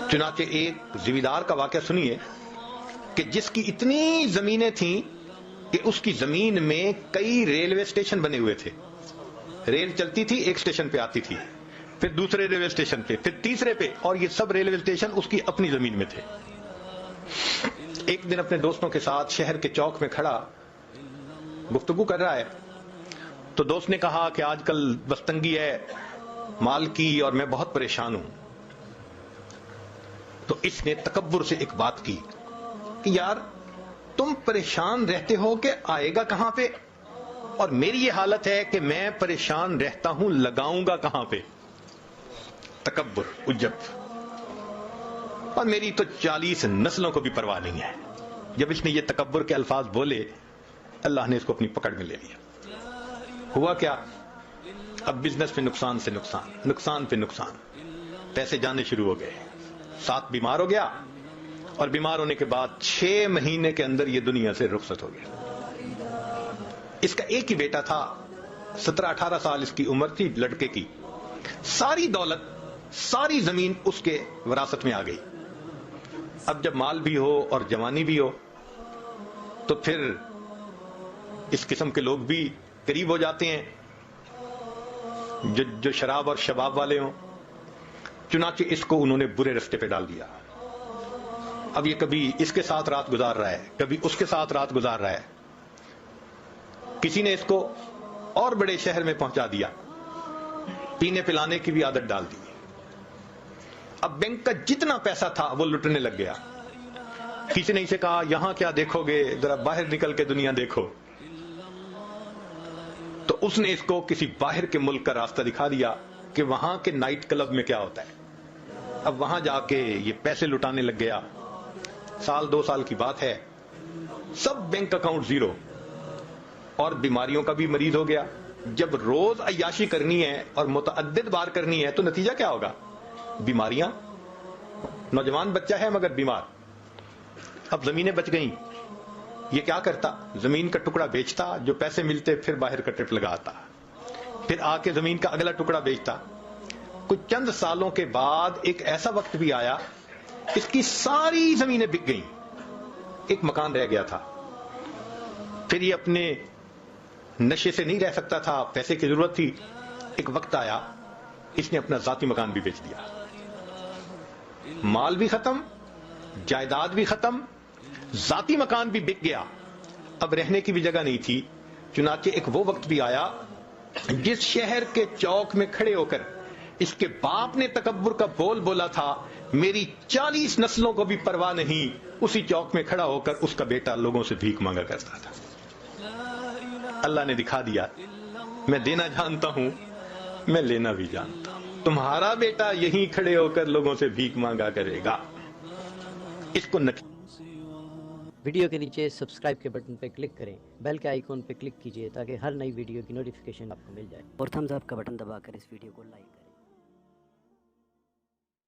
چنانچہ ایک زمیندار کا واقعہ سنیے کہ جس کی اتنی زمینیں تھیں کہ اس کی زمین میں کئی ریلوے اسٹیشن بنے ہوئے تھے. ریل چلتی تھی، ایک اسٹیشن پہ آتی تھی، پھر دوسرے ریلوے اسٹیشن پہ، پھر تیسرے پہ، اور یہ سب ریلوے اسٹیشن اس کی اپنی زمین میں تھے. ایک دن اپنے دوستوں کے ساتھ شہر کے چوک میں کھڑا گفتگو کر رہا ہے تو دوست نے کہا کہ آج کل بس تنگی ہے مال کی اور میں بہت پریشان ہوں. تو اس نے تکبر سے ایک بات کی کہ یار تم پریشان رہتے ہو کہ آئے گا کہاں پہ، اور میری یہ حالت ہے کہ میں پریشان رہتا ہوں لگاؤں گا کہاں پہ. تکبر، عجب. اور میری تو 40 نسلوں کو بھی پرواہ نہیں ہے. جب اس نے یہ تکبر کے الفاظ بولے اللہ نے اس کو اپنی پکڑ میں لے لیا. ہوا کیا؟ اب بزنس میں نقصان سے نقصان، نقصان پہ نقصان، پیسے جانے شروع ہو گئے. ساتھ بیمار ہو گیا اور بیمار ہونے کے بعد 6 مہینے کے اندر یہ دنیا سے رخصت ہو گیا. اس کا ایک ہی بیٹا تھا، 17-18 سال اس کی عمر تھی لڑکے کی. ساری دولت، ساری زمین اس کے وراثت میں آ گئی. اب جب مال بھی ہو اور جوانی بھی ہو تو پھر اس قسم کے لوگ بھی قریب ہو جاتے ہیں جو شراب اور شباب والے ہوں. چنانچہ اس کو انہوں نے برے رستے پہ ڈال دیا. اب یہ کبھی اس کے ساتھ رات گزار رہا ہے، کبھی اس کے ساتھ رات گزار رہا ہے. کسی نے اس کو اور بڑے شہر میں پہنچا دیا، پینے پلانے کی بھی عادت ڈال دی. اب بینک کا جتنا پیسہ تھا وہ لٹنے لگ گیا. کسی نے اسے کہا یہاں کیا دیکھو گے، ذرا باہر نکل کے دنیا دیکھو. تو اس نے اس کو کسی باہر کے ملک کا راستہ دکھا دیا کہ وہاں کے نائٹ کلب میں کیا ہوتا ہے. اب وہاں جا کے یہ پیسے لٹانے لگ گیا. 1-2 سال کی بات ہے، سب بینک اکاؤنٹ زیرو، اور بیماریوں کا بھی مریض ہو گیا. جب روز عیاشی کرنی ہے اور متعدد بار کرنی ہے تو نتیجہ کیا ہوگا؟ بیماریاں. نوجوان بچہ ہے مگر بیمار. اب زمینیں بچ گئیں، یہ کیا کرتا؟ زمین کا ٹکڑا بیچتا، جو پیسے ملتے پھر باہر کا ٹرپ لگاتا، پھر آ کے زمین کا اگلا ٹکڑا بیچتا. کچھ چند سالوں کے بعد ایک ایسا وقت بھی آیا اس کی ساری زمینیں بک گئیں، ایک مکان رہ گیا تھا. پھر یہ اپنے نشے سے نہیں رہ سکتا تھا، پیسے کی ضرورت تھی. ایک وقت آیا اس نے اپنا ذاتی مکان بھی بیچ دیا. مال بھی ختم، جائیداد بھی ختم، ذاتی مکان بھی بک گیا. اب رہنے کی بھی جگہ نہیں تھی. چنانچہ ایک وہ وقت بھی آیا جس شہر کے چوک میں کھڑے ہو کر اس کے باپ نے تکبر کا بول بولا تھا میری 40 نسلوں کو بھی پرواہ نہیں، اسی چوک میں کھڑا ہو کر اس کا بیٹا لوگوں سے بھیک مانگا کرتا تھا. اللہ نے دکھا دیا میں دینا جانتا ہوں، میں لینا بھی جانتا ہوں. تمہارا بیٹا یہیں کھڑے ہو کر لوگوں سے بھیک مانگا کرے گا. اس کو ویڈیو کے نیچے سبسکرائب کے بٹن پہ کلک کریں، بیل کے آئیکن پہ کلک کیجئے تاکہ ہر نئی ویڈیو کی نوٹیفیکیشن آپ کو مل جائے، اور تھمز اپ کا بٹن دبا کر اس ویڈیو کو لائک کریں.